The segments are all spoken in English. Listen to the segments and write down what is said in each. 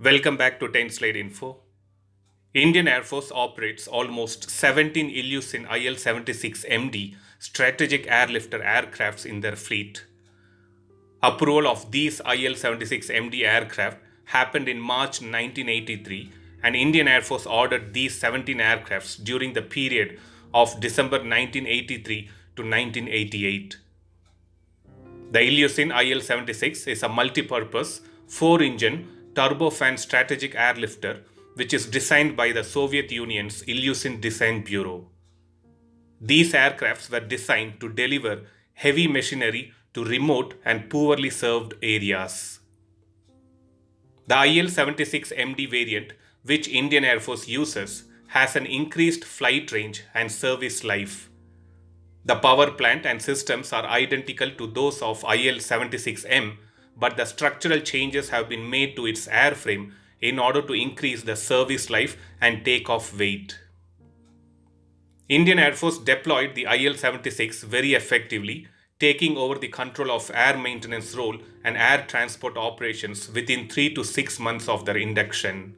Welcome back to 10 Slide Info. Indian Air Force operates almost 17 Ilyushin IL-76MD strategic airlifter aircrafts in their fleet. Approval of these IL-76MD aircraft happened in March 1983, and Indian Air Force ordered these 17 aircrafts during the period of December 1983 to 1988. The Ilyushin IL-76 is a multi-purpose, 4-engine, turbofan strategic airlifter which is designed by the Soviet Union's Ilyushin Design Bureau. These aircrafts were designed to deliver heavy machinery to remote and poorly served areas. The IL-76MD variant, which Indian Air Force uses, has an increased flight range and service life. The power plant and systems are identical to those of IL-76M, but the structural changes have been made to its airframe in order to increase the service life and takeoff weight. Indian Air Force deployed the IL-76 very effectively, taking over the control of air maintenance role and air transport operations within 3 to 6 months of their induction.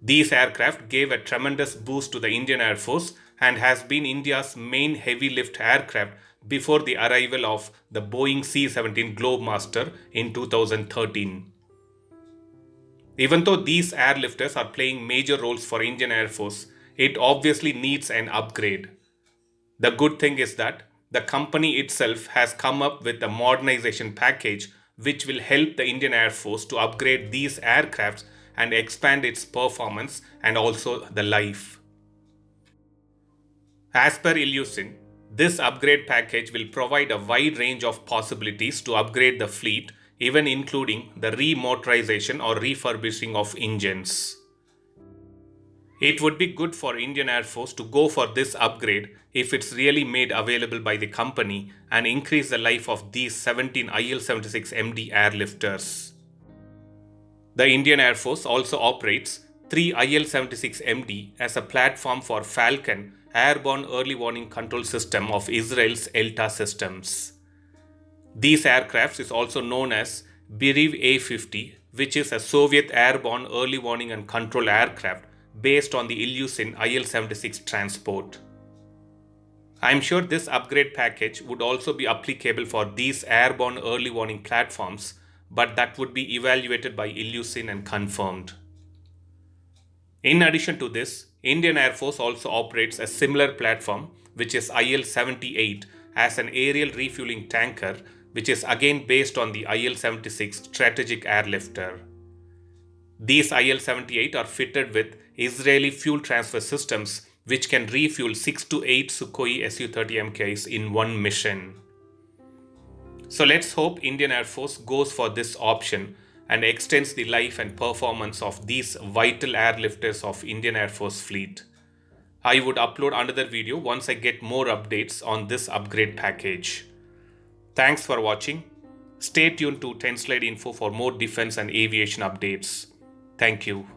These aircraft gave a tremendous boost to the Indian Air Force and has been India's main heavy lift aircraft before the arrival of the Boeing C-17 Globemaster in 2013. Even though these airlifters are playing major roles for Indian Air Force, it obviously needs an upgrade. The good thing is that the company itself has come up with a modernization package which will help the Indian Air Force to upgrade these aircrafts and expand its performance and also the life. As per Ilyushin, this upgrade package will provide a wide range of possibilities to upgrade the fleet, even including the remotorization or refurbishing of engines. It would be good for Indian Air Force to go for this upgrade if it's really made available by the company and increase the life of these 17 IL-76MD airlifters. The Indian Air Force also operates 3 IL-76MD as a platform for Falcon Airborne Early Warning Control System of Israel's ELTA systems. These aircrafts is also known as Berev A-50, which is a Soviet airborne early warning and control aircraft based on the Ilyushin IL-76 transport. I am sure this upgrade package would also be applicable for these airborne early warning platforms, but that would be evaluated by Ilyushin and confirmed. In addition to this, Indian Air Force also operates a similar platform, which is IL-78, as an aerial refueling tanker, which is again based on the IL-76 strategic airlifter. These IL-78 are fitted with Israeli fuel transfer systems, which can refuel 6 to 8 Sukhoi Su-30 MKIs in one mission. So let's hope Indian Air Force goes for this option and extends the life and performance of these vital airlifters of Indian Air Force fleet. I would upload another video once I get more updates on this upgrade package. Thanks for watching. Stay tuned to 10 Slide Info for more defense and aviation updates. Thank you.